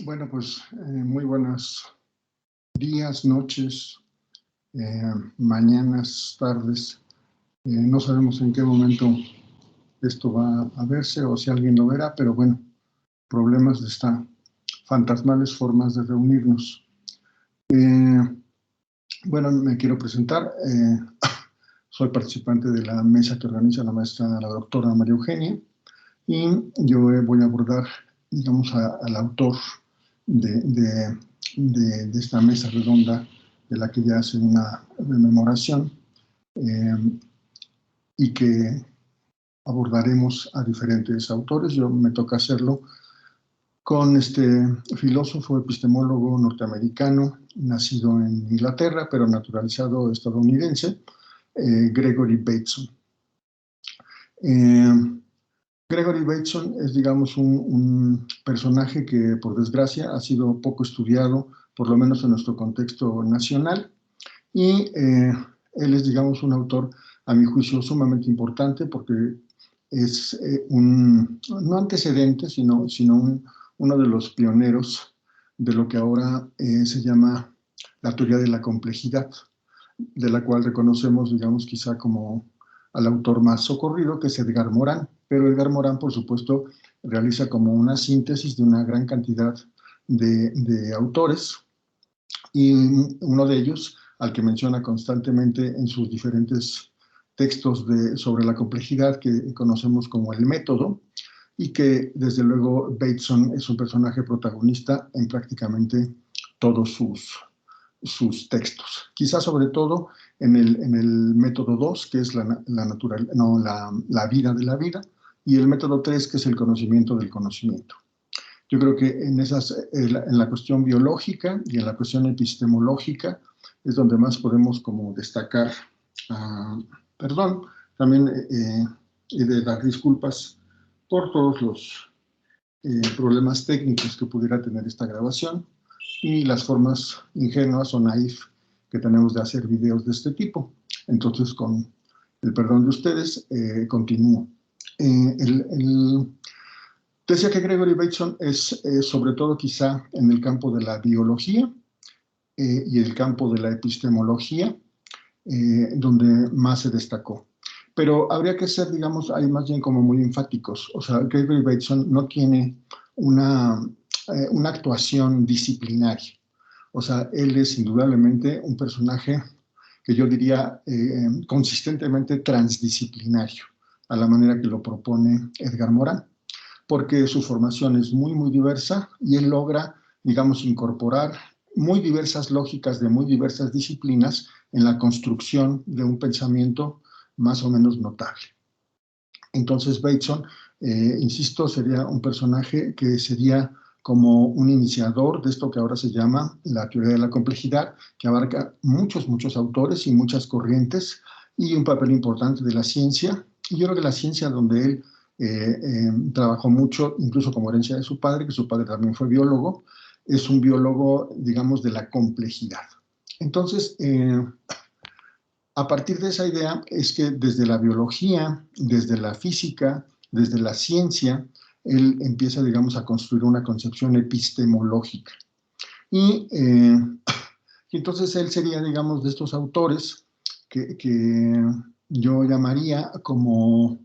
Bueno, pues muy buenos días, noches, mañanas, tardes. No sabemos en qué momento esto va a verse o si alguien lo verá, pero bueno, problemas de esta fantasmales formas de reunirnos. Bueno, me quiero presentar. Soy participante de la mesa que organiza la maestra, la doctora María Eugenia, y yo voy a abordar, digamos, al autor de esta mesa redonda, de la que ya hace una rememoración, y que abordaremos a diferentes autores. Yo me toca hacerlo con este filósofo epistemólogo norteamericano, nacido en Inglaterra, pero naturalizado estadounidense, Gregory Bateson. Gregory Bateson es, digamos, un personaje que, por desgracia, ha sido poco estudiado, por lo menos en nuestro contexto nacional, y él es, digamos, un autor, a mi juicio, sumamente importante porque es no antecedente, sino uno de los pioneros de lo que ahora se llama la teoría de la complejidad, de la cual reconocemos, digamos, quizá como al autor más socorrido, que es Edgar Morin. Pero Edgar Morin, por supuesto, realiza como una síntesis de una gran cantidad de autores, y uno de ellos, al que menciona constantemente en sus diferentes textos sobre la complejidad, que conocemos como el método, y que desde luego Bateson es un personaje protagonista en prácticamente todos sus textos. Quizás sobre todo en el método 2, que es la vida de la vida, y el método 3, que es el conocimiento del conocimiento. Yo creo que en la cuestión biológica y en la cuestión epistemológica es donde más podemos como destacar. Perdón, también he de dar disculpas por todos los problemas técnicos que pudiera tener esta grabación y las formas ingenuas o naif que tenemos de hacer videos de este tipo. Entonces, con el perdón de ustedes, continúo. Decía que Gregory Bateson es sobre todo quizá en el campo de la biología y el campo de la epistemología, donde más se destacó. Pero habría que ser, digamos, ahí más bien como muy enfáticos. O sea, Gregory Bateson no tiene una actuación disciplinaria. O sea, él es indudablemente un personaje que yo diría consistentemente transdisciplinario, a la manera que lo propone Edgar Morin, porque su formación es muy, muy diversa y él logra, digamos, incorporar muy diversas lógicas de muy diversas disciplinas en la construcción de un pensamiento más o menos notable. Entonces Bateson, insisto, sería un personaje que sería como un iniciador de esto que ahora se llama la teoría de la complejidad, que abarca muchos autores y muchas corrientes, y un papel importante de la ciencia. Y yo creo que la ciencia donde él trabajó mucho, incluso como herencia de su padre, que su padre también fue biólogo, es un biólogo, digamos, de la complejidad. Entonces, a partir de esa idea es que desde la biología, desde la física, desde la ciencia, él empieza, digamos, a construir una concepción epistemológica. Y entonces él sería, digamos, de estos autores que yo llamaría como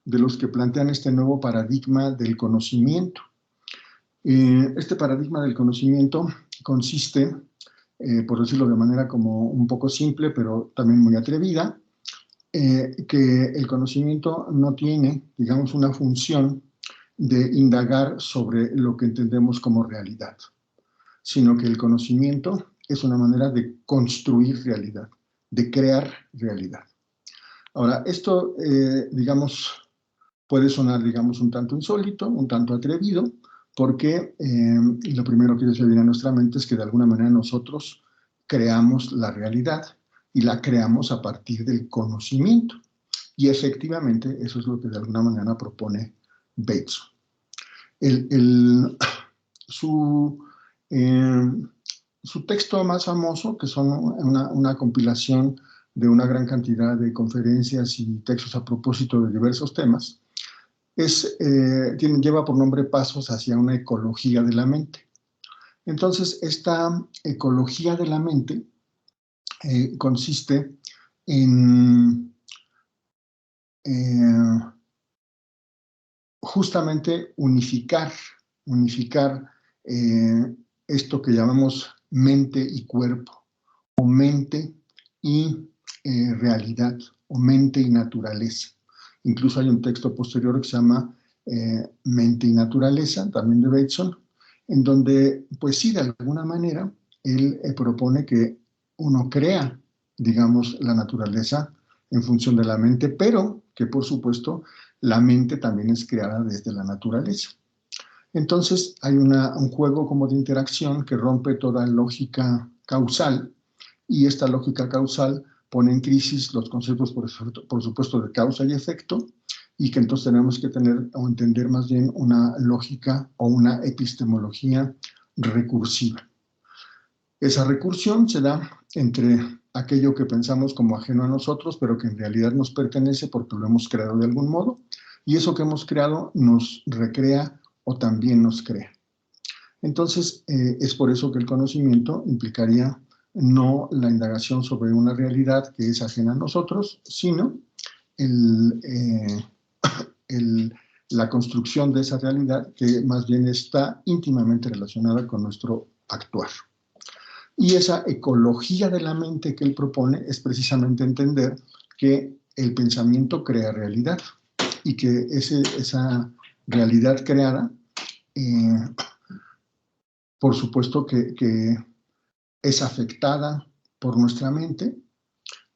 de los que plantean este nuevo paradigma del conocimiento. Este paradigma del conocimiento consiste, por decirlo de manera como un poco simple, pero también muy atrevida, que el conocimiento no tiene, digamos, una función de indagar sobre lo que entendemos como realidad, sino que el conocimiento es una manera de construir realidad, de crear realidad. Ahora, esto, digamos, puede sonar, digamos, un tanto insólito, un tanto atrevido, porque lo primero que se viene a nuestra mente es que de alguna manera nosotros creamos la realidad y la creamos a partir del conocimiento. Y efectivamente eso es lo que de alguna manera propone Bateson. Su, eh, su texto más famoso, que son una compilación de una gran cantidad de conferencias y textos a propósito de diversos temas, lleva por nombre Pasos hacia una ecología de la mente. Entonces, esta ecología de la mente consiste en justamente unificar esto que llamamos mente y cuerpo, o mente y realidad, o mente y naturaleza. Incluso hay un texto posterior que se llama Mente y Naturaleza, también de Bateson, en donde, pues sí, de alguna manera, él propone que uno crea, digamos, la naturaleza en función de la mente, pero que, por supuesto, la mente también es creada desde la naturaleza. Entonces, hay un juego como de interacción que rompe toda lógica causal, y esta lógica causal pone en crisis los conceptos, por supuesto, de causa y efecto, y que entonces tenemos que tener o entender más bien una lógica o una epistemología recursiva. Esa recursión se da entre aquello que pensamos como ajeno a nosotros, pero que en realidad nos pertenece porque lo hemos creado de algún modo, y eso que hemos creado nos recrea o también nos crea. Entonces, es por eso que el conocimiento implicaría no la indagación sobre una realidad que es ajena a nosotros, sino la construcción de esa realidad que más bien está íntimamente relacionada con nuestro actuar. Y esa ecología de la mente que él propone es precisamente entender que el pensamiento crea realidad y que esa realidad creada, por supuesto que es afectada por nuestra mente,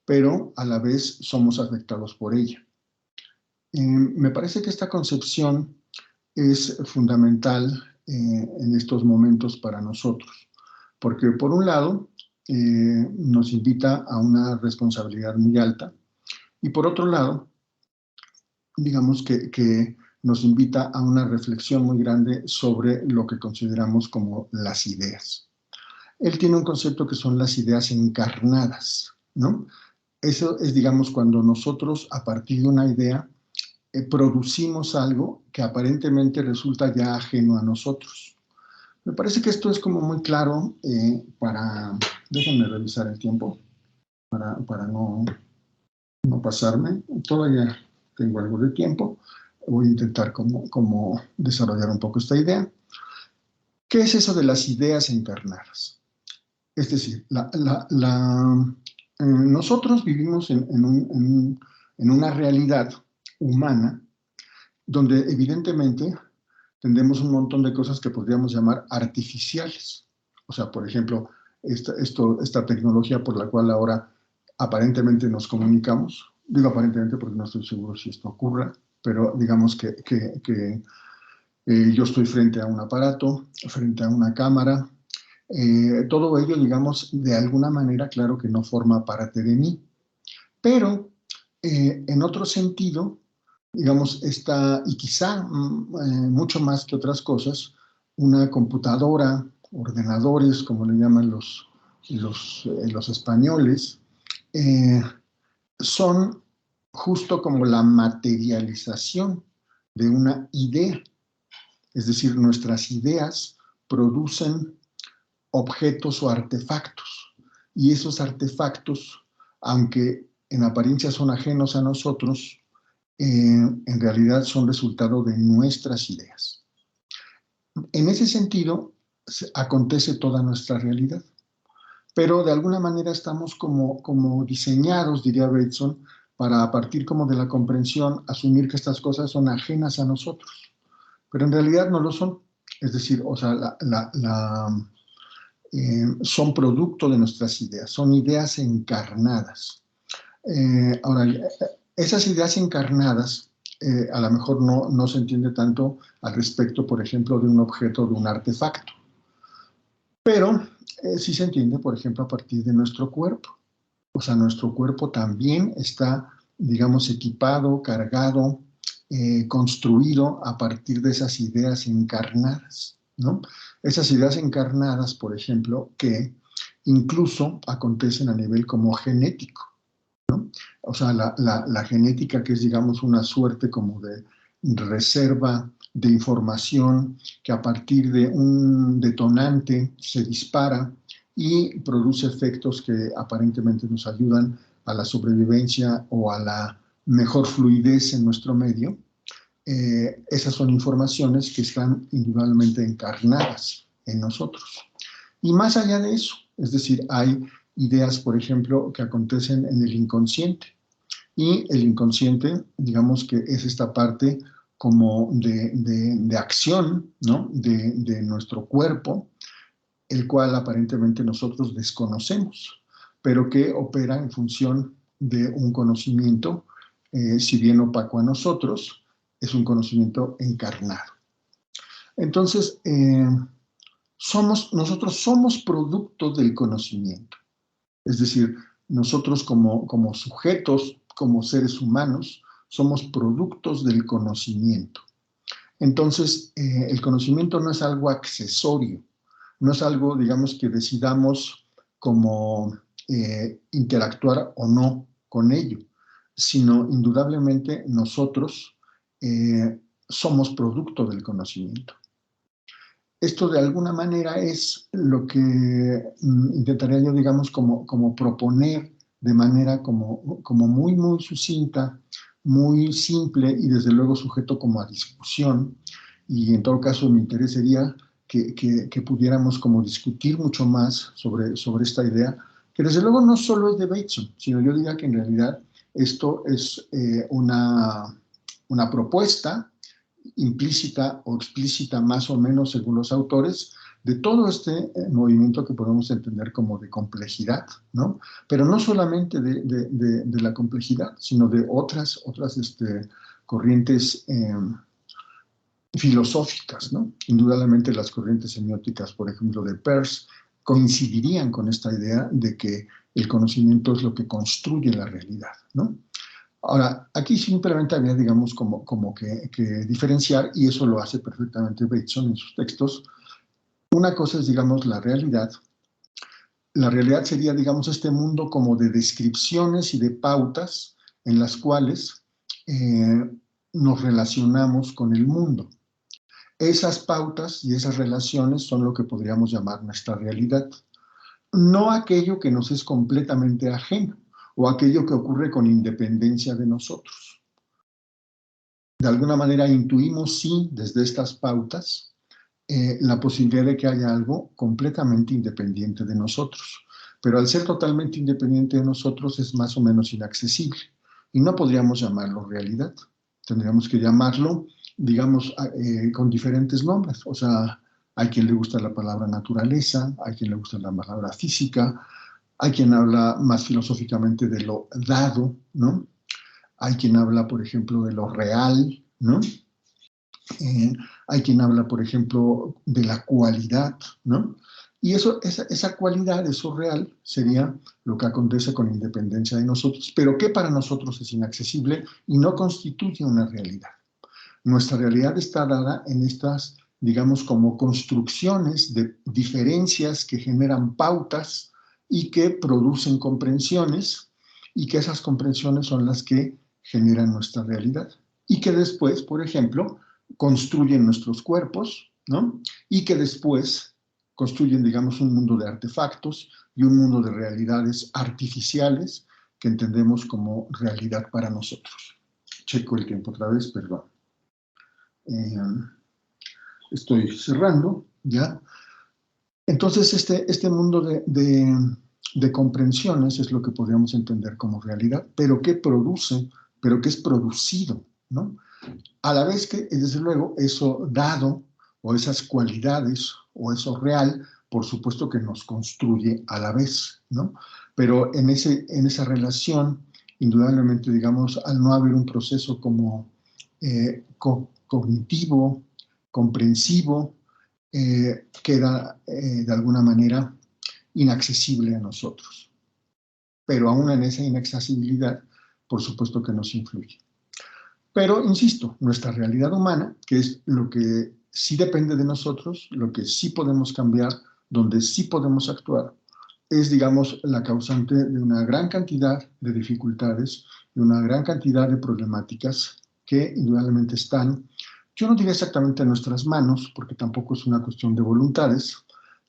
pero a la vez somos afectados por ella. Me parece que esta concepción es fundamental en estos momentos para nosotros, porque por un lado nos invita a una responsabilidad muy alta y por otro lado, digamos que nos invita a una reflexión muy grande sobre lo que consideramos como las ideas. Él tiene un concepto que son las ideas encarnadas, ¿no? Eso es, digamos, cuando nosotros a partir de una idea producimos algo que aparentemente resulta ya ajeno a nosotros. Me parece que esto es como muy claro déjenme revisar el tiempo para no pasarme. Todavía tengo algo de tiempo. Voy a intentar como desarrollar un poco esta idea. ¿Qué es eso de las ideas encarnadas? Es decir, nosotros vivimos en una realidad humana donde evidentemente tendemos un montón de cosas que podríamos llamar artificiales. O sea, por ejemplo, esta tecnología por la cual ahora aparentemente nos comunicamos, digo aparentemente porque no estoy seguro si esto ocurra, pero digamos que yo estoy frente a un aparato, frente a una cámara, todo ello, digamos, de alguna manera, claro que no forma parte de mí, pero en otro sentido, digamos, y quizá mucho más que otras cosas, una computadora, ordenadores, como le llaman los españoles, son justo como la materialización de una idea. Es decir, nuestras ideas producen objetos o artefactos, y esos artefactos, aunque en apariencia son ajenos a nosotros, en realidad son resultado de nuestras ideas. En ese sentido, acontece toda nuestra realidad, pero de alguna manera estamos como diseñados, diría Bateson, para a partir como de la comprensión asumir que estas cosas son ajenas a nosotros, pero en realidad no lo son. Es decir, o sea, son producto de nuestras ideas, son ideas encarnadas. Ahora, esas ideas encarnadas a lo mejor no se entiende tanto al respecto, por ejemplo, de un objeto, de un artefacto, pero sí se entiende, por ejemplo, a partir de nuestro cuerpo. O sea, nuestro cuerpo también está, digamos, equipado, cargado, construido a partir de esas ideas encarnadas, ¿no? Esas ideas encarnadas, por ejemplo, que incluso acontecen a nivel como genético, ¿no? O sea, la genética que es, digamos, una suerte como de reserva de información que a partir de un detonante se dispara y produce efectos que aparentemente nos ayudan a la sobrevivencia o a la mejor fluidez en nuestro medio. Esas son informaciones que están indudablemente encarnadas en nosotros. Y más allá de eso, es decir, hay ideas, por ejemplo, que acontecen en el inconsciente. Y el inconsciente, digamos que es esta parte como de acción, ¿no? de nuestro cuerpo, el cual aparentemente nosotros desconocemos, pero que opera en función de un conocimiento, si bien opaco a nosotros, es un conocimiento encarnado. Entonces, nosotros somos producto del conocimiento. Es decir, nosotros como sujetos, como seres humanos, somos productos del conocimiento. Entonces, el conocimiento no es algo accesorio, no es algo, digamos, que decidamos como interactuar o no con ello, sino indudablemente nosotros somos producto del conocimiento. Esto de alguna manera es lo que intentaría yo, digamos, como proponer de manera como muy, muy sucinta, muy simple y desde luego sujeto como a discusión. Y en todo caso mi interés sería que pudiéramos como discutir mucho más sobre esta idea, que desde luego no solo es de Bateson, sino yo diría que en realidad esto es una propuesta implícita o explícita, más o menos según los autores, de todo este movimiento que podemos entender como de complejidad, ¿no? Pero no solamente de la complejidad, sino de otras corrientes filosóficas, ¿no? Indudablemente las corrientes semióticas, por ejemplo, de Peirce, coincidirían con esta idea de que el conocimiento es lo que construye la realidad, ¿no? Ahora, aquí simplemente había, digamos, como que diferenciar, y eso lo hace perfectamente Bateson en sus textos. Una cosa es, digamos, la realidad. La realidad sería, digamos, este mundo como de descripciones y de pautas en las cuales nos relacionamos con el mundo. Esas pautas y esas relaciones son lo que podríamos llamar nuestra realidad. No aquello que nos es completamente ajeno o aquello que ocurre con independencia de nosotros. De alguna manera intuimos, sí, desde estas pautas, la posibilidad de que haya algo completamente independiente de nosotros. Pero al ser totalmente independiente de nosotros es más o menos inaccesible. Y no podríamos llamarlo realidad. Tendríamos que llamarlo, digamos, con diferentes nombres. O sea, hay quien le gusta la palabra naturaleza, hay quien le gusta la palabra física, hay quien habla más filosóficamente de lo dado, ¿no? Hay quien habla, por ejemplo, de lo real, ¿no? Hay quien habla, por ejemplo, de la cualidad, ¿no? Y esa cualidad, eso real, sería lo que acontece con independencia de nosotros, pero que para nosotros es inaccesible y no constituye una realidad. Nuestra realidad está dada en estas, digamos, como construcciones de diferencias que generan pautas y que producen comprensiones, y que esas comprensiones son las que generan nuestra realidad. Y que después, por ejemplo, construyen nuestros cuerpos, ¿no? Y que después construyen, digamos, un mundo de artefactos y un mundo de realidades artificiales que entendemos como realidad para nosotros. Checo el tiempo otra vez, perdón. Estoy cerrando, ¿ya? Entonces, este mundo de comprensiones es lo que podríamos entender como realidad, pero que produce, pero que es producido, ¿no? A la vez que, desde luego, eso dado, o esas cualidades, o eso real, por supuesto que nos construye a la vez, ¿no? Pero en esa relación, indudablemente, digamos, al no haber un proceso como cognitivo, comprensivo, queda de alguna manera inaccesible a nosotros. Pero aún en esa inaccesibilidad, por supuesto que nos influye. Pero, insisto, nuestra realidad humana, que es lo que sí depende de nosotros, lo que sí podemos cambiar, donde sí podemos actuar, es, digamos, la causante de una gran cantidad de dificultades, de una gran cantidad de problemáticas que indudablemente están yo no diría exactamente en nuestras manos, porque tampoco es una cuestión de voluntades,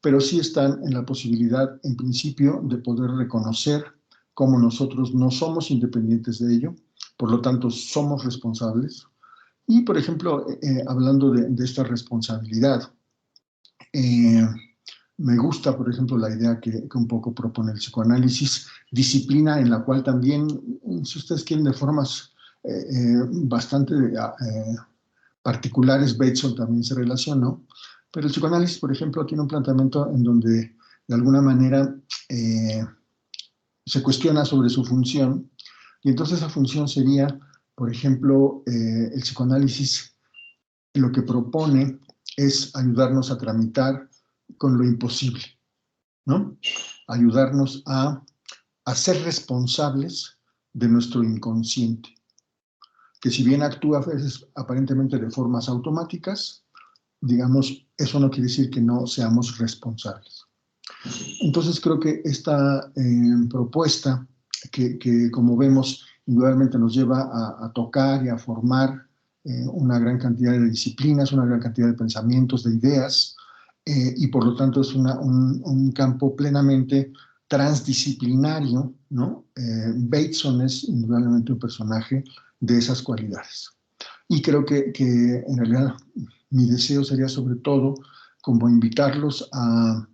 pero sí están en la posibilidad, en principio, de poder reconocer cómo nosotros no somos independientes de ello, por lo tanto somos responsables. Y, por ejemplo, hablando de esta responsabilidad, eh, me gusta, por ejemplo, la idea que un poco propone el psicoanálisis, disciplina en la cual también, si ustedes quieren, de formas bastante particulares, Bateson también se relacionó, pero el psicoanálisis, por ejemplo, tiene un planteamiento en donde, de alguna manera, eh, se cuestiona sobre su función, y entonces esa función sería, por ejemplo, el psicoanálisis lo que propone es ayudarnos a tramitar con lo imposible, ¿no? Ayudarnos a ser responsables de nuestro inconsciente, que si bien actúa a veces aparentemente de formas automáticas, digamos, eso no quiere decir que no seamos responsables. Entonces creo que esta propuesta, que como vemos, indudablemente nos lleva a tocar y a formar una gran cantidad de disciplinas, una gran cantidad de pensamientos, de ideas, y por lo tanto es un campo plenamente transdisciplinario, ¿no? Bateson es indudablemente un personaje de esas cualidades. Y creo que en realidad mi deseo sería sobre todo como invitarlos a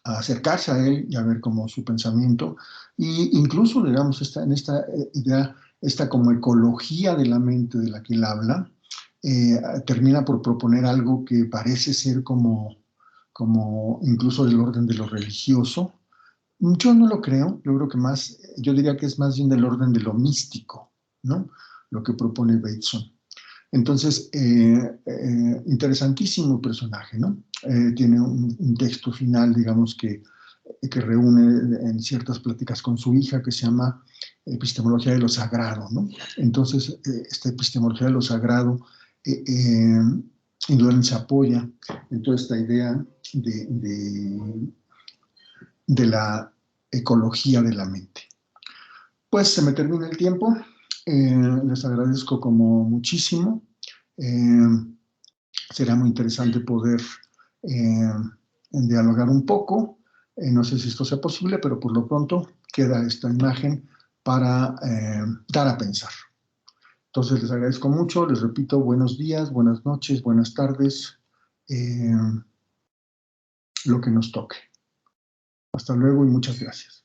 acercarse a él y a ver cómo su pensamiento, y incluso, digamos, en esta idea, esta como ecología de la mente de la que él habla, termina por proponer algo que parece ser como incluso del orden de lo religioso. Yo no lo creo, yo creo que más, yo diría que es más bien del orden de lo místico, ¿no? Lo que propone Bateson. Entonces, interesantísimo personaje, ¿no? Tiene un texto final, digamos, que reúne en ciertas pláticas con su hija que se llama Epistemología de lo Sagrado, ¿no? Entonces, esta epistemología de lo sagrado indudablemente se apoya en toda esta idea de la ecología de la mente. Pues se me termina el tiempo. Les agradezco como muchísimo. Eh, Será muy interesante poder dialogar un poco. No sé si esto sea posible, pero por lo pronto queda esta imagen para dar a pensar. Entonces les agradezco mucho, les repito, buenos días, buenas noches, buenas tardes, lo que nos toque. Hasta luego y muchas gracias.